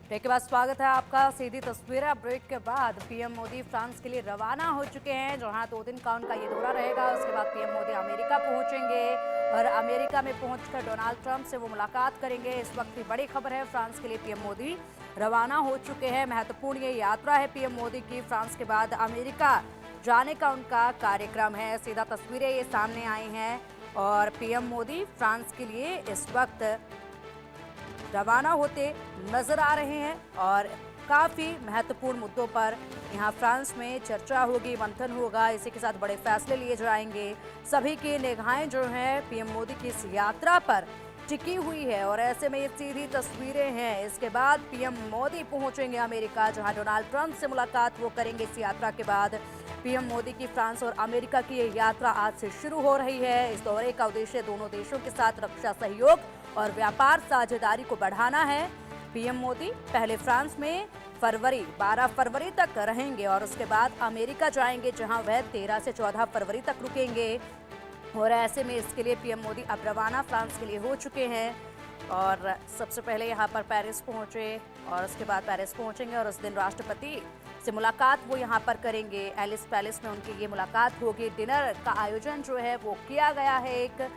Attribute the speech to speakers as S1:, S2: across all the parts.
S1: Break के बाद स्वागत है आपका। सीधी तस्वीरें। ब्रेक के बाद पीएम मोदी फ्रांस के लिए रवाना हो चुके हैं, जहां 2 दिन का उनका ये दौरा रहेगा। उसके बाद पीएम मोदी अमेरिका पहुंचेंगे और अमेरिका में पहुंचकर डोनाल्ड ट्रंप से वो मुलाकात करेंगे। इस वक्त की बड़ी खबर है, फ्रांस के लिए पीएम मोदी रवाना हो चुके हैं। महत्वपूर्ण ये यात्रा है पीएम मोदी की। फ्रांस के बाद अमेरिका जाने का उनका कार्यक्रम है। सीधा तस्वीरें ये सामने आई हैं और पीएम मोदी फ्रांस के लिए इस वक्त रवाना होते नजर आ रहे हैं और काफी महत्वपूर्ण मुद्दों पर यहाँ फ्रांस में चर्चा होगी, मंथन होगा। इसी के साथ बड़े फैसले लिए जाएंगे। सभी की निगाहें जो हैं पीएम मोदी की इस यात्रा पर टिकी हुई है और ऐसे में ये सीधी तस्वीरें हैं। इसके बाद पीएम मोदी पहुंचेंगे अमेरिका, जहां डोनाल्ड ट्रंप से मुलाकात वो करेंगे। इस यात्रा के बाद पीएम मोदी की फ्रांस और अमेरिका की ये यात्रा आज से शुरू हो रही है। इस दौरे का उद्देश्य दोनों देशों के साथ रक्षा सहयोग और व्यापार साझेदारी को बढ़ाना है। पीएम मोदी पहले फ्रांस में 12 फरवरी तक रहेंगे और उसके बाद अमेरिका जाएंगे, जहां वह 13 से 14 फरवरी तक रुकेंगे। और ऐसे में इसके लिए पीएम मोदी अब रवाना फ्रांस के लिए हो चुके हैं और सबसे पहले यहां पर पेरिस पहुंचे और उसके बाद पेरिस पहुंचेंगे और उस दिन राष्ट्रपति से मुलाकात वो यहां पर करेंगे। एलिस पैलेस में उनकी ये मुलाकात होगी। डिनर का आयोजन जो है वो किया गया है एक।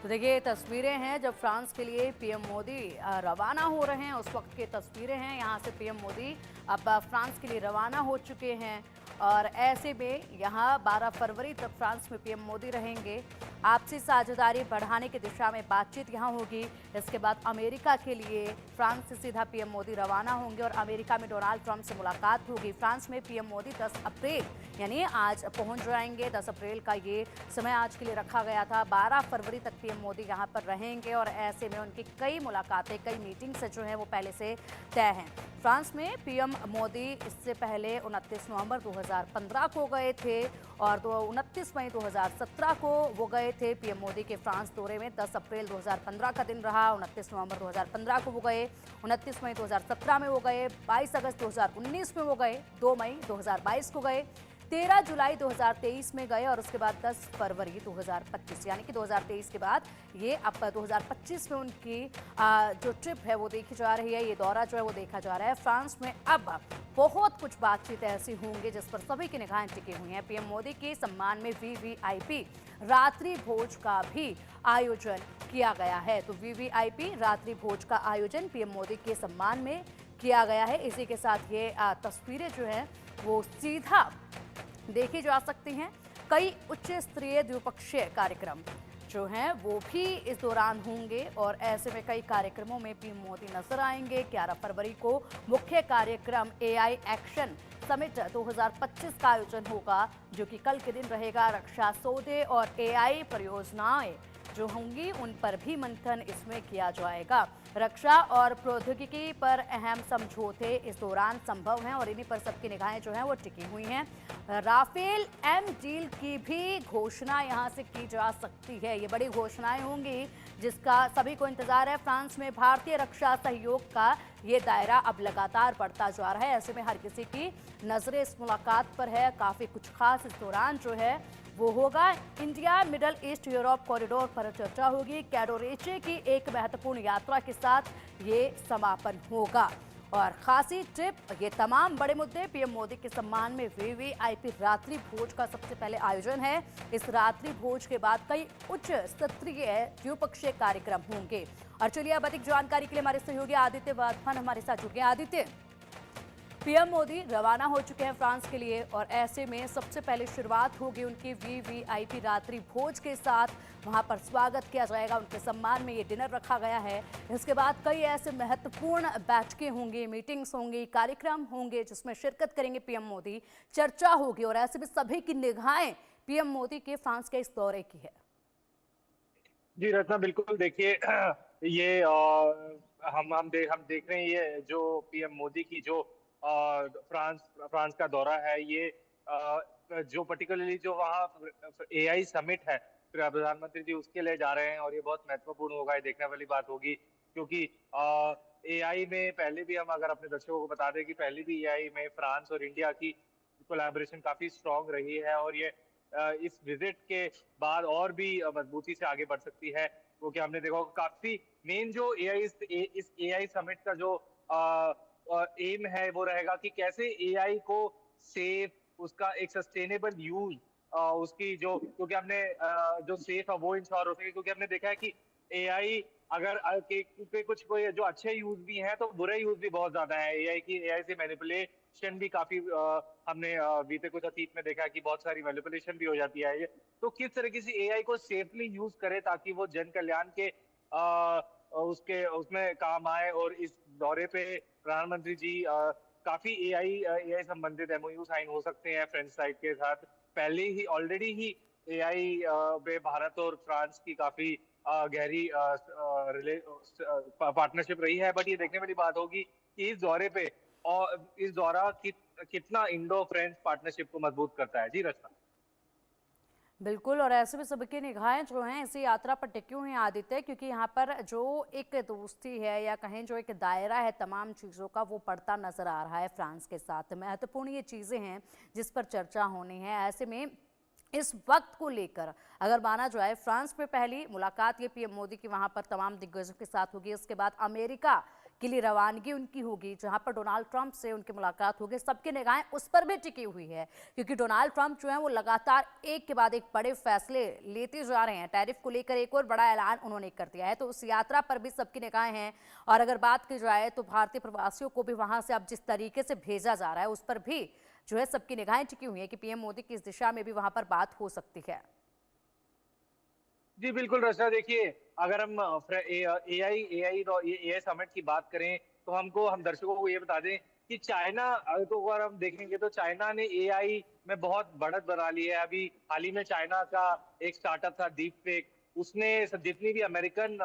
S1: तो देखिए ये तस्वीरें हैं जब फ्रांस के लिए पीएम मोदी रवाना हो रहे हैं, उस वक्त की तस्वीरें हैं। यहाँ से पीएम मोदी अब फ्रांस के लिए रवाना हो चुके हैं और ऐसे में यहाँ 12 फरवरी तक फ्रांस में पीएम मोदी रहेंगे। आपसी साझेदारी बढ़ाने की दिशा में बातचीत यहाँ होगी। इसके बाद अमेरिका के लिए फ्रांस से सीधा पीएम मोदी रवाना होंगे और अमेरिका में डोनाल्ड ट्रंप से मुलाकात होगी। फ्रांस में पीएम मोदी 10 अप्रैल यानी आज पहुंच जाएंगे। 10 अप्रैल का ये समय आज के लिए रखा गया था। 12 फरवरी तक पीएम मोदी यहाँ पर रहेंगे और ऐसे में उनकी कई मुलाकातें, कई मीटिंग्स जो हैं वो पहले से तय हैं। फ्रांस में पीएम मोदी इससे पहले 29 नवंबर 2015 को गए थे और 29 मई 2017 को वो गए थे। पीएम मोदी के फ्रांस दौरे में 10 अप्रैल 2015 का दिन रहा। 29 नवंबर 2015 को वो गए, 29 मई 2017 में वो गए, 22 अगस्त 2019 में वो गए, 2 मई 2022 को गए, 13 जुलाई 2023 में गए और उसके बाद 10 फरवरी 2025 यानी कि 2023 के बाद ये अब 2025 में उनकी जो ट्रिप है वो देखी जा रही है। ये दौरा जो है वो देखा जा रहा है। फ्रांस में अब बहुत कुछ बातचीत ऐसी होंगी जिस पर सभी की निगाहें टिकी हुई हैं। पीएम मोदी के सम्मान में वीवीआईपी रात्रि भोज का भी आयोजन किया गया है। तो वीवीआईपी रात्रि भोज का आयोजन पीएम मोदी के सम्मान में किया गया है। इसी के साथ ये तस्वीरें जो है वो सीधा देखी जा सकती हैं। कई उच्च स्तरीय द्विपक्षीय कार्यक्रम जो हैं वो भी इस दौरान होंगे और ऐसे में कई कार्यक्रमों में पीएम मोदी नजर आएंगे। 11 फरवरी को मुख्य कार्यक्रम एआई एक्शन समिट 2025 का आयोजन होगा, जो कि कल के दिन रहेगा। रक्षा सौदे और एआई परियोजनाएं जो होंगी उन पर भी मंथन इसमें किया जाएगा। रक्षा और प्रौद्योगिकी पर अहम समझौते इस दौरान संभव हैं और इन्हीं पर सबकी निगाहें जो हैं वो टिकी हुई हैं। राफेल एम डील की भी घोषणा यहां से की जा सकती है। ये बड़ी घोषणाएं होंगी जिसका सभी को इंतजार है। फ्रांस में भारतीय रक्षा सहयोग का ये दायरा अब लगातार बढ़ता जा रहा है। ऐसे में हर किसी की नजरें इस मुलाकात पर है। काफी कुछ खास इस दौरान जो है वो होगा। India middle east Europe corridor पर चर्चा होगी। कैडोरेचे की एक महत्वपूर्ण यात्रा के साथ ये समापन होगा और खासी ट्रिप, ये तमाम बड़े मुद्दे। पीएम मोदी के सम्मान में वीवीआईपी रात्रि भोज का सबसे पहले आयोजन है। इस रात्रि भोज के बाद कई उच्च स्तरीय द्विपक्षीय कार्यक्रम होंगे। और चलिए अब अधिक जानकारी के लिए हमारे सहयोगी आदित्य वाधवान हमारे साथ जुड़ गए। आदित्य, पीएम मोदी रवाना हो चुके हैं फ्रांस के लिए और ऐसे में सबसे पहले शुरुआत होगी उनकी वीवीआईपी रात्रि भोज के साथ। वहां पर स्वागत किया जाएगा, उनके सम्मान में ये डिनर रखा गया है। इसके बाद कई ऐसे महत्वपूर्ण बैठकें होंगी, मीटिंग्स होंगी, कार्यक्रम होंगे जिसमें शिरकत करेंगे पीएम मोदी। चर्चा होगी और ऐसे में सभी की निगाहें पीएम मोदी के फ्रांस के इस दौरे की है।
S2: जी रत्ना, बिल्कुल। देखिए, ये हम देख रहे हैं ये जो पीएम मोदी की जो फ्रांस फ्रांस का दौरा है, ये जो पर्टिकुलरली जो वहाँ एआई समिट है, प्रधानमंत्री जी उसके लिए जा रहे हैं और ये बहुत महत्वपूर्ण होगा। ये देखने वाली बात होगी क्योंकि एआई में पहले भी हम अगर अपने दर्शकों को बता दें कि पहले भी एआई में फ्रांस और इंडिया की कोलैबोरेशन काफी स्ट्रांग रही है, और ये इस विजिट के बाद और भी मजबूती से आगे बढ़ सकती है, क्योंकि हमने देखा होगा काफी मेन जो एआई इस एआई समिट का जो एम है वो रहेगा कि कैसे एआई को सेफ, उसका एक सस्टेनेबल यूज, उसकी जो, क्योंकि हमने जो सेफ है वो इंश्योर हो सके, क्योंकि हमने देखा है कि एआई अगर के कुछ कोई जो अच्छे यूज भी हैं तो बुरे यूज भी बहुत ज्यादा है एआई की। एआई से मैनिपुलेशन भी काफी हमने बीते कुछ अतीत में देखा है कि बहुत सारी मैनिपुलेशन भी हो जाती है। तो किस तरीके से एआई को सेफली यूज करे ताकि वो जन कल्याण के उसके उसमें काम आए। और इस दौरे पे प्रधानमंत्री जी काफी एआई संबंधित एमओयू साइन हो सकते हैं फ्रेंच साइड के साथ। पहले ही ऑलरेडी ही एआई में भारत और फ्रांस की काफी गहरी पार्टनरशिप रही है। बट ये देखने वाली बात होगी कि इस दौरे पे और इस दौरा कितना इंडो फ्रेंच पार्टनरशिप को मजबूत करता है। जी रचना।
S1: बिल्कुल, और ऐसे में सबकी निगाहें जो हैं इसी यात्रा पर टिकी हुई हैं आदित्य, क्योंकि यहाँ पर जो एक दोस्ती है या कहें जो एक दायरा है तमाम चीज़ों का, वो बढ़ता नजर आ रहा है फ्रांस के साथ। महत्वपूर्ण ये चीज़ें हैं जिस पर चर्चा होनी है। ऐसे में इस वक्त को लेकर अगर माना जाए, फ्रांस में पहली मुलाकात ये पीएम मोदी की वहां पर तमाम दिग्गजों के साथ होगी। उसके बाद अमेरिका के लिए रवानगी उनकी होगी, जहां पर डोनाल्ड ट्रंप से उनकी मुलाकात होगी। सबकी निगाहें उस पर भी टिकी हुई है, क्योंकि डोनाल्ड ट्रंप जो है वो लगातार एक के बाद एक बड़े फैसले लेते जा रहे हैं। टैरिफ को लेकर एक और बड़ा ऐलान उन्होंने कर दिया है, तो उस यात्रा पर भी सबकी निगाहें हैं। और अगर बात की जाए तो भारतीय प्रवासियों को भी वहां से अब जिस तरीके से भेजा जा रहा है, उस पर भी जो है सबकी निगाहें टिकी हुई है कि पीएम मोदी की इस दिशा में भी वहां पर बात हो सकती है।
S2: जी बिल्कुल रचना। देखिए, अगर हम एआई समिट की बात करें तो हम दर्शकों को ये बता दें कि चाइना, तो अगर हम देखेंगे तो चाइना ने एआई में बहुत बढ़त बना ली है। अभी हाल ही में चाइना का एक स्टार्टअप था डीप फेक, उसने जितनी भी अमेरिकन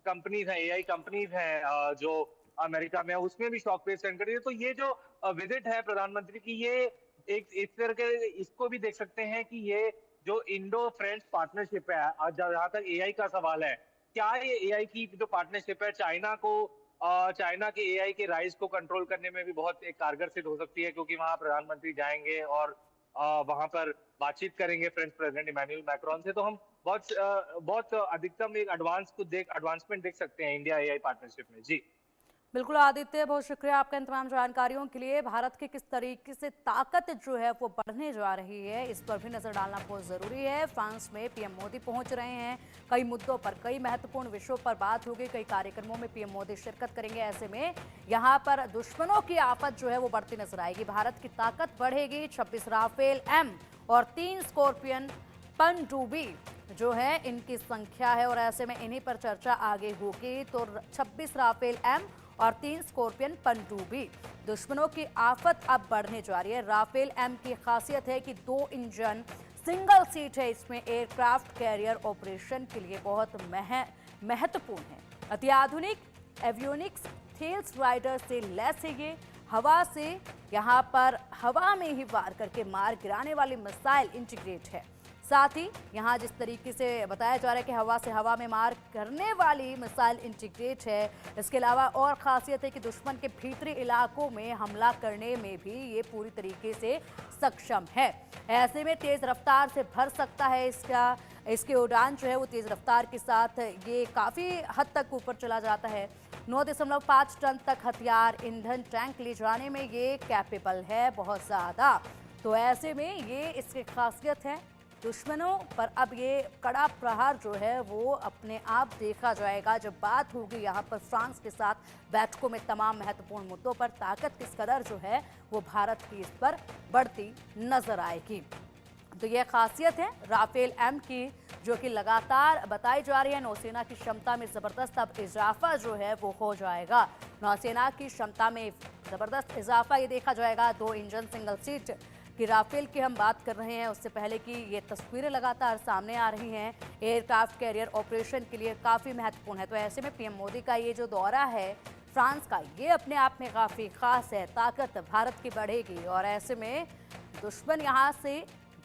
S2: कंपनीज हैं, एआई कंपनीज हैं जो अमेरिका में है, उसमें भी शॉक वेव सेंड कर दिया। तो ये जो विजिट है प्रधानमंत्री की, ये एक इस तरह के, इसको भी देख सकते हैं कि ये जो इंडो फ्रेंच पार्टनरशिप है, जहां तक एआई का सवाल है, क्या ये एआई की जो पार्टनरशिप है चाइना के एआई के राइज को कंट्रोल करने में भी बहुत एक कारगर सिद्ध हो सकती है, क्योंकि वहां प्रधानमंत्री जाएंगे और वहां पर बातचीत करेंगे फ्रेंच प्रेसिडेंट इमैनुअल मैक्रोन से। तो हम बहुत अधिकतम एक एडवांसमेंट देख सकते हैं इंडिया एआई पार्टनरशिप में। जी
S1: बिल्कुल आदित्य, बहुत शुक्रिया आपका इन तमाम जानकारियों के लिए। भारत की किस तरीके से ताकत जो है वो बढ़ने जा रही है, इस पर भी नजर डालना बहुत जरूरी है। फ्रांस में पीएम मोदी पहुंच रहे हैं, कई मुद्दों पर, कई महत्वपूर्ण विषयों पर बात होगी, कई कार्यक्रमों में पीएम मोदी शिरकत करेंगे। ऐसे में यहाँ पर दुश्मनों की आफत जो है वो बढ़ती नजर आएगी, भारत की ताकत बढ़ेगी। 26 राफेल एम और 3 स्कॉर्पियन पनडुब्बी जो है इनकी संख्या है, और ऐसे में इन्हीं पर चर्चा आगे होगी। तो 26 राफेल एम और 3 स्कॉर्पियन पनडुब्बी, दुश्मनों की आफत अब बढ़ने जा रही है। राफेल एम की खासियत है कि 2 इंजन, सिंगल सीट है इसमें, एयरक्राफ्ट कैरियर ऑपरेशन के लिए बहुत महत्वपूर्ण है। अत्याधुनिक एवियोनिक्स थेल्स राइडर से लैस है ये। हवा से यहाँ पर हवा में ही वार करके मार गिराने वाली मिसाइल इंटीग्रेट है। साथ ही यहाँ जिस तरीके से बताया जा रहा है कि हवा से हवा में मार करने वाली मिसाइल इंटीग्रेट है, इसके अलावा और खासियत है कि दुश्मन के भीतरी इलाकों में हमला करने में भी ये पूरी तरीके से सक्षम है। ऐसे में तेज रफ्तार से भर सकता है इसकी उड़ान जो है वो तेज रफ्तार के साथ ये काफ़ी हद तक ऊपर चला जाता है। 9.5 टन तक हथियार, ईंधन, टैंक ले जाने में ये कैपेबल है बहुत ज़्यादा। तो ऐसे में ये इसकी खासियत है। दुश्मनों पर अब ये कड़ा प्रहार जो है वो अपने आप देखा जाएगा जब बात होगी यहाँ पर फ्रांस के साथ बैठकों में तमाम महत्वपूर्ण मुद्दों पर। ताकत किस कदर जो है वो भारत की इस पर बढ़ती नजर आएगी। तो ये खासियत है राफेल एम की, जो कि लगातार बताई जा रही है। नौसेना की क्षमता में ज़बरदस्त अब इजाफा जो है वो हो जाएगा। नौसेना की क्षमता में ज़बरदस्त इजाफा ये देखा जाएगा। 2 इंजन सिंगल सीट कि राफेल की हम बात कर रहे हैं, उससे पहले की ये तस्वीरें लगातार सामने आ रही हैं। एयरक्राफ्ट कैरियर ऑपरेशन के लिए काफ़ी महत्वपूर्ण है। तो ऐसे में पीएम मोदी का ये जो दौरा है फ्रांस का, ये अपने आप में काफ़ी खास है। ताकत भारत की बढ़ेगी और ऐसे में दुश्मन यहाँ से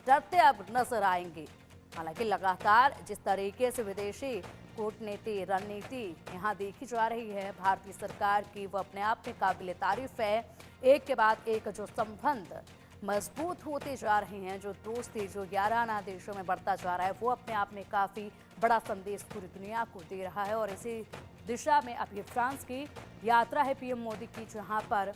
S1: डरते अब नजर आएंगे। हालांकि लगातार जिस तरीके से विदेशी कूटनीति रणनीति यहाँ देखी जा रही है भारतीय सरकार की, वो अपने आप में काबिल तारीफ है। एक के बाद एक जो संबंध मजबूत होते जा रहे हैं, जो दोस्ती जो 11 देशों में बढ़ता जा रहा है, वो अपने आप में काफ़ी बड़ा संदेश पूरी दुनिया को दे रहा है। और इसी दिशा में अब ये फ्रांस की यात्रा है पीएम मोदी की, जहां पर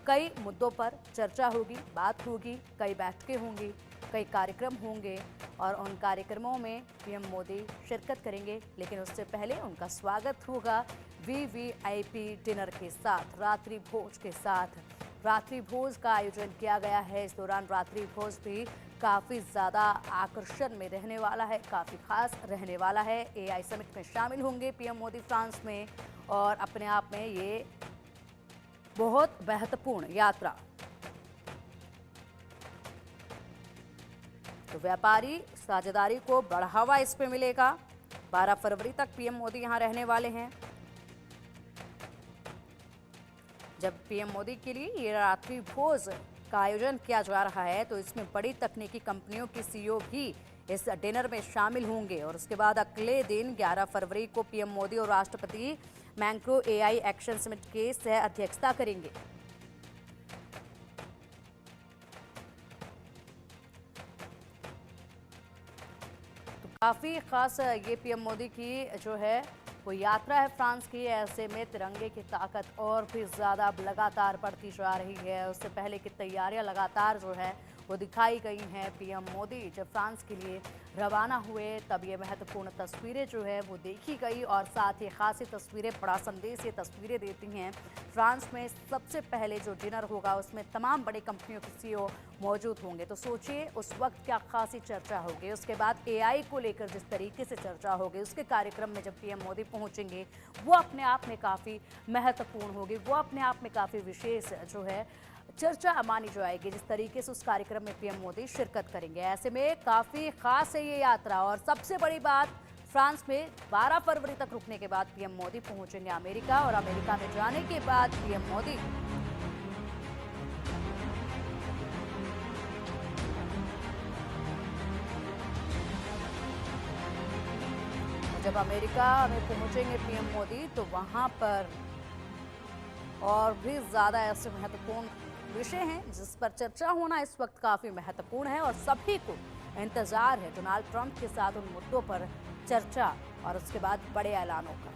S1: कई मुद्दों पर चर्चा होगी, बात होगी, कई बैठकें होंगी, कई कार्यक्रम होंगे और उन कार्यक्रमों में पीएम मोदी शिरकत करेंगे। लेकिन उससे पहले उनका स्वागत होगा वीवीआईपी डिनर के साथ, रात्रि भोज के साथ। रात्रि भोज का आयोजन किया गया है। इस दौरान रात्रि भोज भी काफ़ी ज़्यादा आकर्षण में रहने वाला है, काफ़ी खास रहने वाला है। एआई समिट में शामिल होंगे पीएम मोदी फ्रांस में और अपने आप में ये बहुत महत्वपूर्ण यात्रा। तो व्यापारी साझेदारी को बढ़ावा इस पे मिलेगा। 12 फरवरी तक पीएम मोदी यहां रहने वाले हैं। जब पीएम मोदी के लिए ये रात्रि भोज का आयोजन किया जा रहा है तो इसमें बड़ी तकनीकी कंपनियों के सीईओ भी इस डिनर में शामिल होंगे। और उसके बाद अगले दिन 11 फरवरी को पीएम मोदी और राष्ट्रपति मैक्रो एआई एक्शन समिट के सह अध्यक्षता करेंगे। तो काफी खास ये पीएम मोदी की जो है वो यात्रा है फ्रांस की। ऐसे में तिरंगे की ताकत और भी ज़्यादा अब लगातार बढ़ती जा रही है। उससे पहले की तैयारियां लगातार जो है वो दिखाई गई हैं। पीएम मोदी जब फ्रांस के लिए रवाना हुए तब ये महत्वपूर्ण तस्वीरें जो है वो देखी गई और साथ ही खासी तस्वीरें, बड़ा संदेश ये तस्वीरें देती हैं। फ्रांस में सबसे पहले जो डिनर होगा उसमें तमाम बड़ी कंपनियों के सीईओ मौजूद होंगे। तो सोचिए उस वक्त क्या खासी चर्चा होगी। उसके बाद एआई को लेकर जिस तरीके से चर्चा होगी, उसके कार्यक्रम में जब पीएम मोदी पहुंचेंगे वो अपने आप में काफ़ी महत्वपूर्ण होगी, वो अपने आप में काफ़ी विशेष जो है चर्चा मानी जाएगी, जिस तरीके से उस कार्यक्रम में पीएम मोदी शिरकत करेंगे। ऐसे में काफ़ी खास है ये यात्रा। और सबसे बड़ी बात, फ्रांस में 12 फरवरी तक रुकने के बाद पीएम मोदी पहुंचेंगे अमेरिका और अमेरिका में जाने के बाद पीएम मोदी जब अमेरिका में पहुंचेंगे पीएम मोदी तो वहां पर और भी ज़्यादा ऐसे महत्वपूर्ण विषय हैं जिस पर चर्चा होना इस वक्त काफ़ी महत्वपूर्ण है और सभी को इंतजार है डोनाल्ड ट्रंप के साथ उन मुद्दों पर चर्चा और उसके बाद बड़े ऐलानों का।